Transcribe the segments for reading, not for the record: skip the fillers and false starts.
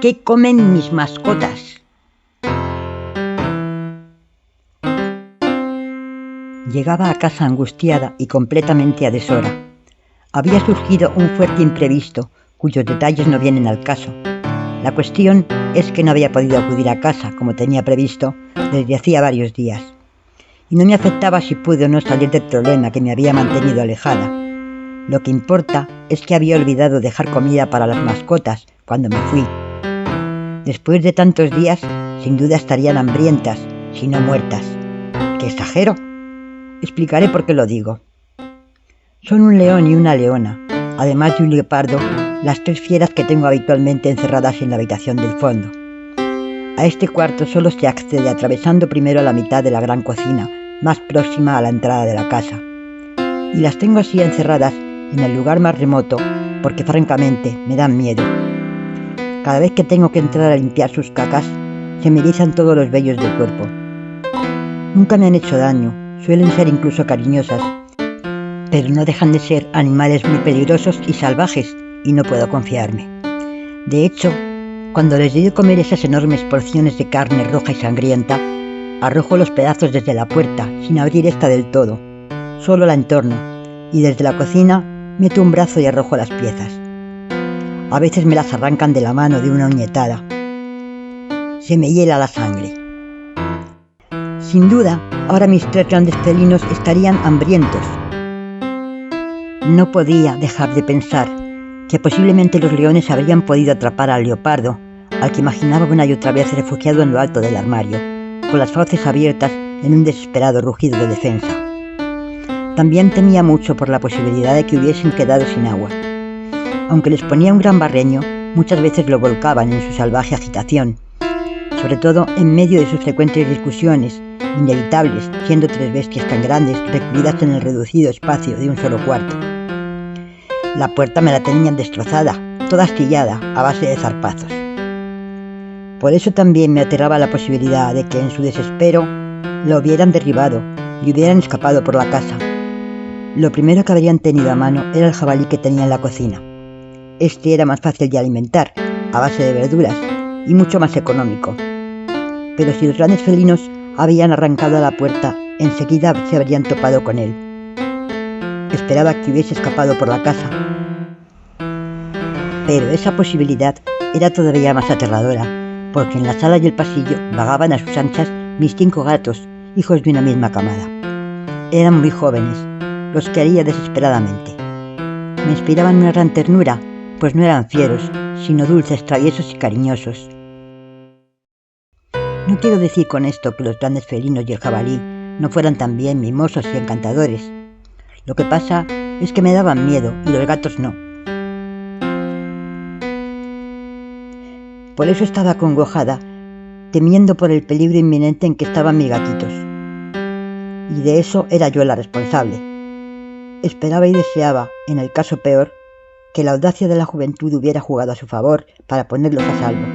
¿Qué comen mis mascotas? Llegaba a casa angustiada y completamente a deshora. Había surgido un fuerte imprevisto, cuyos detalles no vienen al caso. La cuestión es que no había podido acudir a casa, como tenía previsto, desde hacía varios días. Y no me afectaba si pude o no salir del problema que me había mantenido alejada. Lo que importa es que había olvidado dejar comida para las mascotas cuando me fui. Después de tantos días, sin duda estarían hambrientas, si no muertas. ¿Qué exagero? Explicaré por qué lo digo. Son un león y una leona, además de un leopardo, las tres fieras que tengo habitualmente encerradas en la habitación del fondo. A este cuarto solo se accede atravesando primero la mitad de la gran cocina, más próxima a la entrada de la casa. Y las tengo así encerradas en el lugar más remoto porque francamente me dan miedo. Cada vez que tengo que entrar a limpiar sus cacas, se me erizan todos los vellos del cuerpo. Nunca me han hecho daño, suelen ser incluso cariñosas, pero no dejan de ser animales muy peligrosos y salvajes, y no puedo confiarme. De hecho, cuando les doy de comer esas enormes porciones de carne roja y sangrienta, arrojo los pedazos desde la puerta, sin abrir esta del todo, solo la entorno, y desde la cocina meto un brazo y arrojo las piezas. A veces me las arrancan de la mano de una uñetada. Se me hiela la sangre. Sin duda, ahora mis tres grandes felinos estarían hambrientos. No podía dejar de pensar que posiblemente los leones habrían podido atrapar al leopardo, al que imaginaba una y otra vez refugiado en lo alto del armario, con las fauces abiertas en un desesperado rugido de defensa. También temía mucho por la posibilidad de que hubiesen quedado sin agua. Aunque les ponía un gran barreño, muchas veces lo volcaban en su salvaje agitación, sobre todo en medio de sus frecuentes discusiones, inevitables, siendo tres bestias tan grandes recluidas en el reducido espacio de un solo cuarto. La puerta me la tenían destrozada, toda astillada, a base de zarpazos. Por eso también me aterraba la posibilidad de que en su desespero lo hubieran derribado y hubieran escapado por la casa. Lo primero que habrían tenido a mano era el jabalí que tenía en la cocina. Este era más fácil de alimentar, a base de verduras, y mucho más económico. Pero si los grandes felinos habían arrancado a la puerta, enseguida se habrían topado con él. Esperaba que hubiese escapado por la casa. Pero esa posibilidad era todavía más aterradora, porque en la sala y el pasillo vagaban a sus anchas mis 5 gatos, hijos de una misma camada. Eran muy jóvenes, los quería desesperadamente. Me inspiraban una gran ternura, pues no eran fieros, sino dulces, traviesos y cariñosos. No quiero decir con esto que los grandes felinos y el jabalí no fueran también mimosos y encantadores. Lo que pasa es que me daban miedo y los gatos no. Por eso estaba acongojada, temiendo por el peligro inminente en que estaban mis gatitos. Y de eso era yo la responsable. Esperaba y deseaba, en el caso peor, que la audacia de la juventud hubiera jugado a su favor para ponerlos a salvo.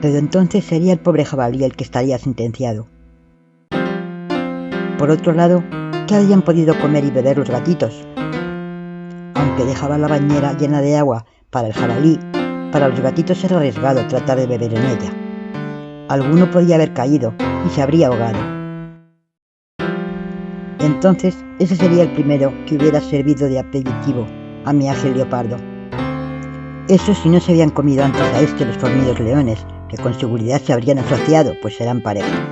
Pero entonces sería el pobre jabalí el que estaría sentenciado. Por otro lado, ¿qué habían podido comer y beber los gatitos? Aunque dejaba la bañera llena de agua para el jabalí, para los gatitos era arriesgado tratar de beber en ella. Alguno podía haber caído y se habría ahogado. Entonces, ese sería el primero que hubiera servido de aperitivo a mi ágil leopardo. Eso si no se habían comido antes a los fornidos leones, que con seguridad se habrían asociado, pues eran pareja.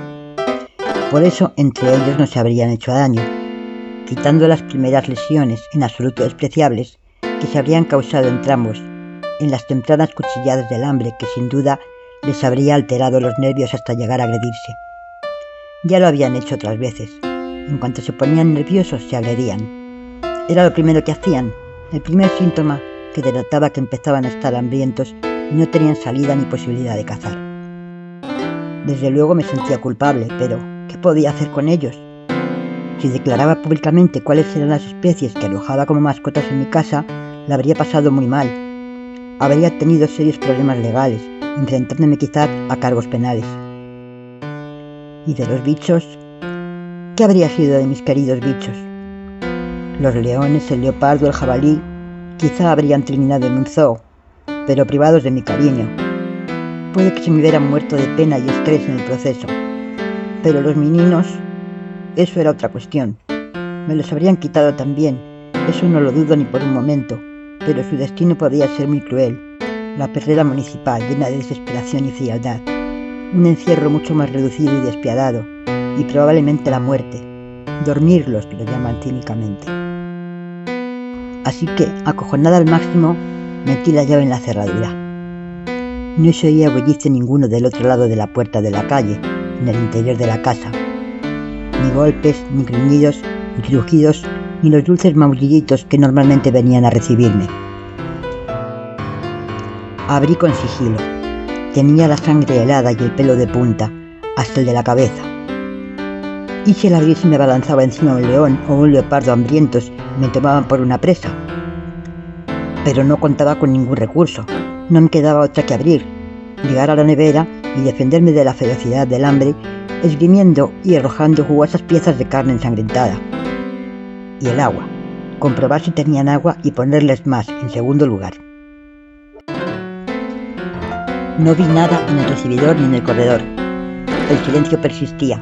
Por eso entre ellos no se habrían hecho daño, quitando las primeras lesiones en absoluto despreciables que se habrían causado entrambos en las tempranas cuchilladas del hambre que sin duda les habría alterado los nervios hasta llegar a agredirse. Ya lo habían hecho otras veces. En cuanto se ponían nerviosos se agredían. Era lo primero que hacían, el primer síntoma que denotaba que empezaban a estar hambrientos y no tenían salida ni posibilidad de cazar. Desde luego me sentía culpable, pero ¿qué podía hacer con ellos? Si declaraba públicamente cuáles eran las especies que alojaba como mascotas en mi casa, la habría pasado muy mal. Habría tenido serios problemas legales, enfrentándome quizás a cargos penales. ¿Y de los bichos? ¿Qué habría sido de mis queridos bichos? Los leones, el leopardo, el jabalí, quizá habrían terminado en un zoo, pero privados de mi cariño, Puede que se me hubieran muerto de pena y estrés en el proceso, pero los meninos, eso era otra cuestión. Me los habrían quitado también, eso no lo dudo ni por un momento, pero su destino podía ser muy cruel. La perrera municipal, llena de desesperación y frialdad, un encierro mucho más reducido y despiadado, y probablemente la muerte. Dormirlos, lo llaman cínicamente. Así que, acojonada al máximo, metí la llave en la cerradura. No se oía bullicio ninguno del otro lado de la puerta de la calle, en el interior de la casa. Ni golpes, ni gruñidos, ni crujidos, ni los dulces maullillitos que normalmente venían a recibirme. Abrí con sigilo. Tenía la sangre helada y el pelo de punta, hasta el de la cabeza. Y si el abrir se me abalanzaba encima un león o un leopardo hambrientos y me tomaban por una presa. Pero no contaba con ningún recurso. No me quedaba otra que abrir, llegar a la nevera y defenderme de la ferocidad del hambre, esgrimiendo y arrojando jugosas piezas de carne ensangrentada. Y el agua. Comprobar si tenían agua y ponerles más, en segundo lugar. No vi nada en el recibidor ni en el corredor. El silencio persistía.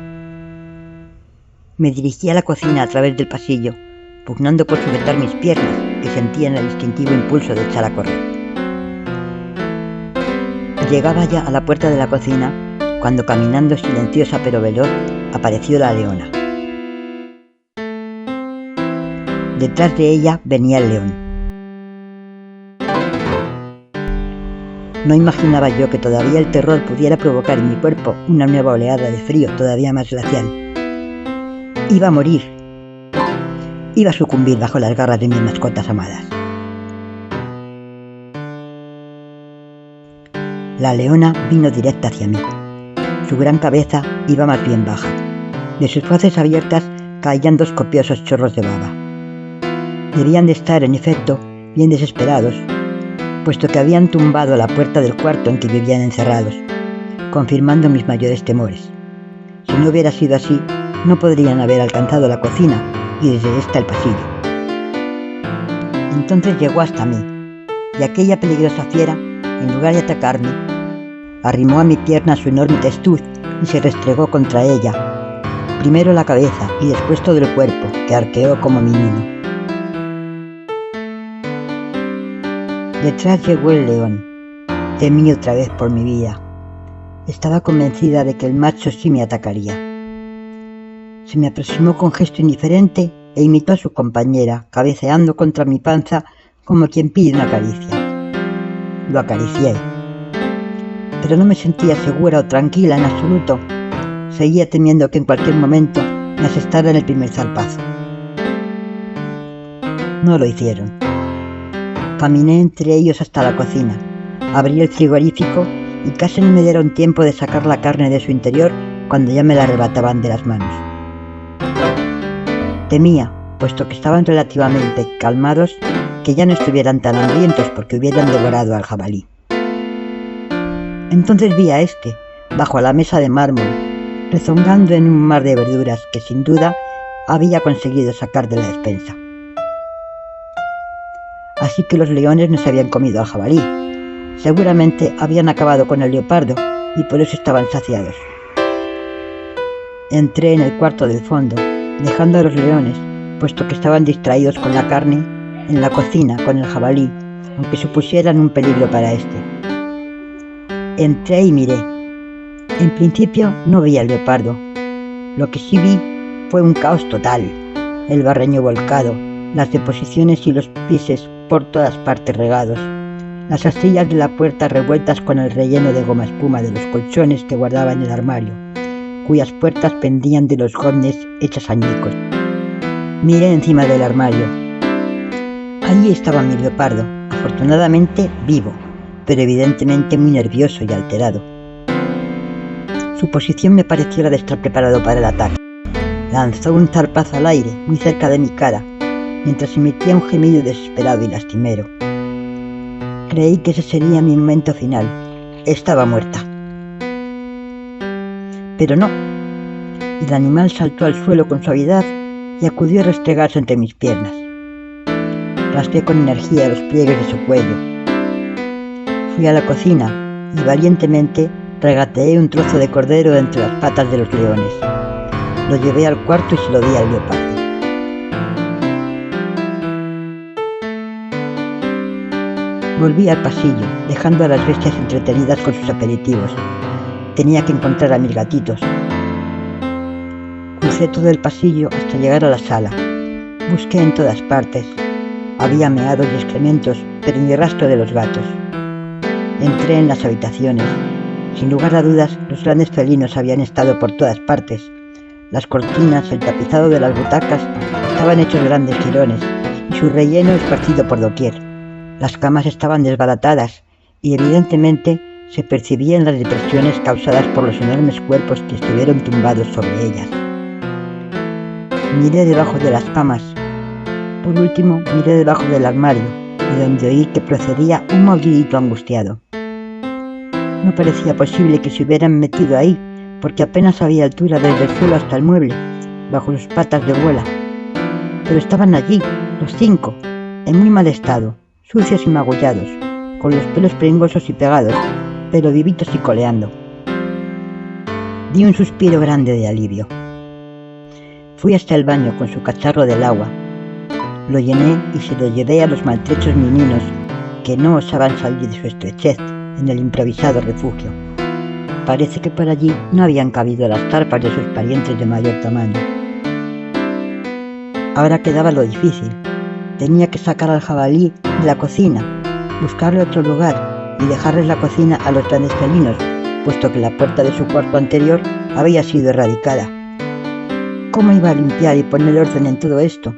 Me dirigí a la cocina a través del pasillo, pugnando por sujetar mis piernas, que sentían el instintivo impulso de echar a correr. Llegaba ya a la puerta de la cocina, cuando caminando silenciosa pero veloz, apareció la leona. Detrás de ella venía el león. No imaginaba yo que todavía el terror pudiera provocar en mi cuerpo una nueva oleada de frío todavía más glacial. Iba a morir. Iba a sucumbir bajo las garras de mis mascotas amadas. La leona vino directa hacia mí. Su gran cabeza iba más bien baja. De sus fauces abiertas caían dos copiosos chorros de baba. Debían de estar, en efecto, bien desesperados, puesto que habían tumbado la puerta del cuarto en que vivían encerrados, confirmando mis mayores temores. Si no hubiera sido así, no podrían haber alcanzado la cocina y desde esta el pasillo. Entonces llegó hasta mí, y aquella peligrosa fiera, en lugar de atacarme, arrimó a mi pierna su enorme testuz y se restregó contra ella, primero la cabeza y después todo el cuerpo, que arqueó como menino. Detrás llegó el león. Temí otra vez por mi vida. Estaba convencida de que el macho sí me atacaría. Se me aproximó con gesto indiferente e imitó a su compañera, cabeceando contra mi panza como quien pide una caricia. Lo acaricié. Pero no me sentía segura o tranquila en absoluto. Seguía temiendo que en cualquier momento me asestara en el primer zarpazo. No lo hicieron. Caminé entre ellos hasta la cocina, abrí el frigorífico y casi no me dieron tiempo de sacar la carne de su interior cuando ya me la arrebataban de las manos. Temía, puesto que estaban relativamente calmados, que ya no estuvieran tan hambrientos porque hubieran devorado al jabalí. Entonces vi a este, bajo la mesa de mármol, rezongando en un mar de verduras que sin duda había conseguido sacar de la despensa. Así que los leones no se habían comido al jabalí. Seguramente habían acabado con el leopardo y por eso estaban saciados. Entré en el cuarto del fondo, dejando a los leones, puesto que estaban distraídos con la carne, en la cocina con el jabalí, aunque supusieran un peligro para este. Entré y miré. En principio no vi al leopardo. Lo que sí vi fue un caos total. El barreño volcado, las deposiciones y los pises por todas partes regados, las astillas de la puerta revueltas con el relleno de goma espuma de los colchones que guardaba en el armario, cuyas puertas pendían de los goznes hechos añicos. Miré encima del armario. Allí estaba mi leopardo, afortunadamente vivo, pero evidentemente muy nervioso y alterado. Su posición me pareció la de estar preparado para el ataque. Lanzó un zarpazo al aire, muy cerca de mi cara, mientras emitía un gemido desesperado y lastimero. Creí que ese sería mi momento final. Estaba muerta. Pero no. El animal saltó al suelo con suavidad y acudió a restregarse entre mis piernas. Raspé con energía los pliegues de su cuello. Fui a la cocina y valientemente regateé un trozo de cordero de entre las patas de los leones. Lo llevé al cuarto y se lo di al leopardo. Volví al pasillo, dejando a las bestias entretenidas con sus aperitivos. Tenía que encontrar a mis gatitos. Crucé todo el pasillo hasta llegar a la sala. Busqué en todas partes. Había meados y excrementos, pero ni rastro de los gatos. Entré en las habitaciones. Sin lugar a dudas, los grandes felinos habían estado por todas partes. Las cortinas, el tapizado de las butacas estaban hechos grandes jirones y su relleno esparcido por doquier. Las camas estaban desbaratadas y evidentemente se percibían las depresiones causadas por los enormes cuerpos que estuvieron tumbados sobre ellas. Miré debajo de las camas. Por último, miré debajo del armario, de donde oí que procedía un maullido angustiado. No parecía posible que se hubieran metido ahí, porque apenas había altura desde el suelo hasta el mueble, bajo sus patas de vuela. Pero estaban allí, los 5, en muy mal estado, sucios y magullados, con los pelos pringosos y pegados, pero vivitos y coleando. Di un suspiro grande de alivio. Fui hasta el baño con su cacharro del agua. Lo llené y se lo llevé a los maltrechos meninos que no osaban salir de su estrechez en el improvisado refugio. Parece que por allí no habían cabido las tarpas de sus parientes de mayor tamaño. Ahora quedaba lo difícil. Tenía que sacar al jabalí de la cocina, buscarle otro lugar y dejarles la cocina a los grandes felinos, puesto que la puerta de su cuarto anterior había sido erradicada. ¿Cómo iba a limpiar y poner orden en todo esto?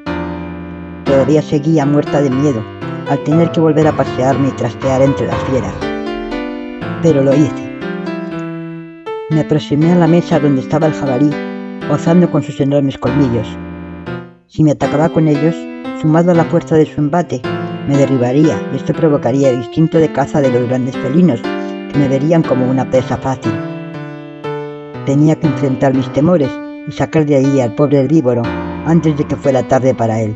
Todavía seguía muerta de miedo al tener que volver a pasearme y trastear entre las fieras. Pero lo hice. Me aproximé a la mesa donde estaba el jabalí, gozando con sus enormes colmillos. Si me atacaba con ellos, sumado a la fuerza de su embate, me derribaría y esto provocaría el instinto de caza de los grandes felinos, que me verían como una presa fácil. Tenía que enfrentar mis temores y sacar de allí al pobre herbívoro antes de que fuera tarde para él.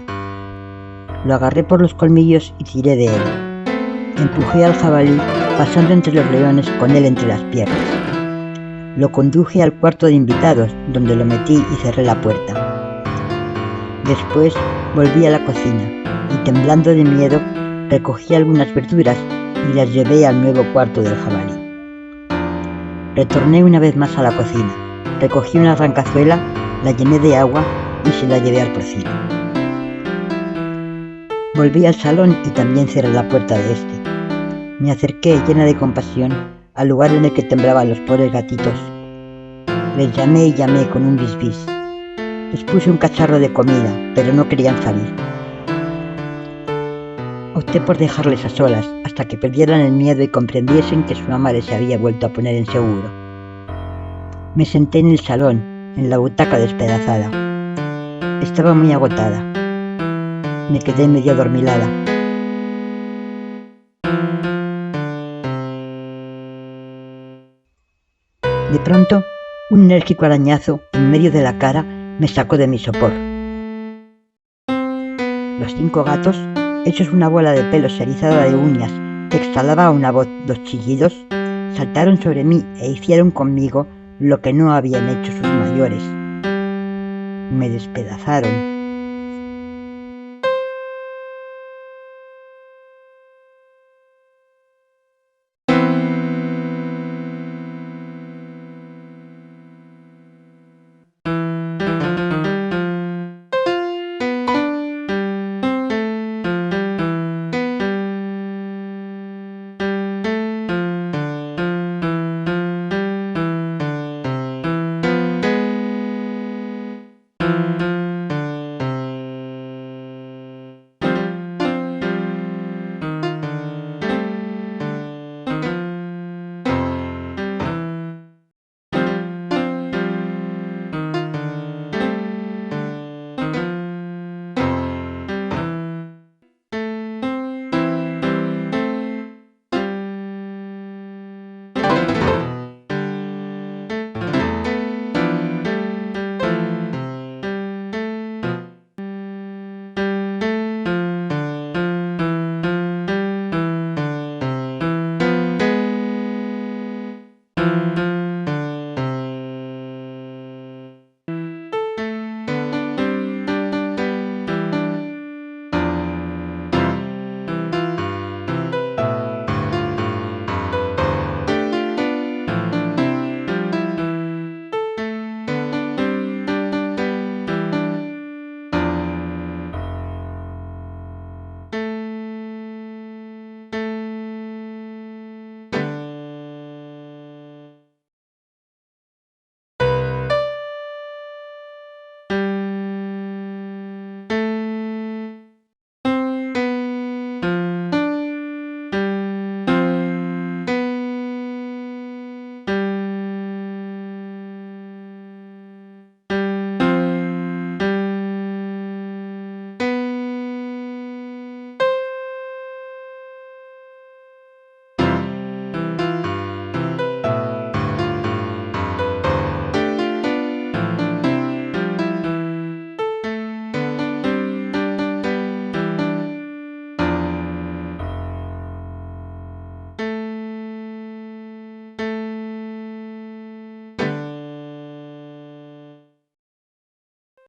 Lo agarré por los colmillos y tiré de él. Empujé al jabalí, pasando entre los leones con él entre las piernas. Lo conduje al cuarto de invitados, donde lo metí y cerré la puerta. Después volví a la cocina y, temblando de miedo, recogí algunas verduras y las llevé al nuevo cuarto del jabalí. Retorné una vez más a la cocina, recogí una arrancazuela, la llené de agua y se la llevé al porcino. Volví al salón y también cerré la puerta de este. Me acerqué, llena de compasión, al lugar en el que temblaban los pobres gatitos. Les llamé y llamé con un bis-bis. Les puse un cacharro de comida, pero no querían salir. Opté por dejarles a solas hasta que perdieran el miedo y comprendiesen que su ama les había vuelto a poner en seguro. Me senté en el salón, en la butaca despedazada. Estaba muy agotada. Me quedé medio adormilada. De pronto, un enérgico arañazo en medio de la cara me sacó de mi sopor. Los 5 gatos, hechos una bola de pelos erizada de uñas que exhalaba a una voz 2 chillidos, saltaron sobre mí e hicieron conmigo lo que no habían hecho sus mayores. Me despedazaron.